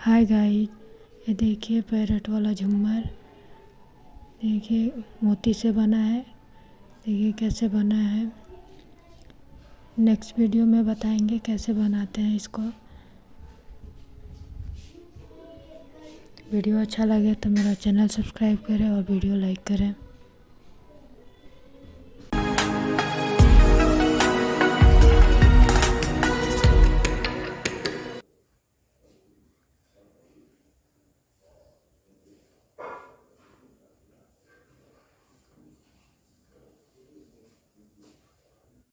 Hi guys, ये देखिए parrot वाला झूमर। देखिए मोती से बना है। देखिए कैसे बना है। नेक्स्ट वीडियो में बताएंगे कैसे बनाते हैं इसको। वीडियो अच्छा लगे तो मेरा चैनल सब्सक्राइब करें और वीडियो लाइक करें।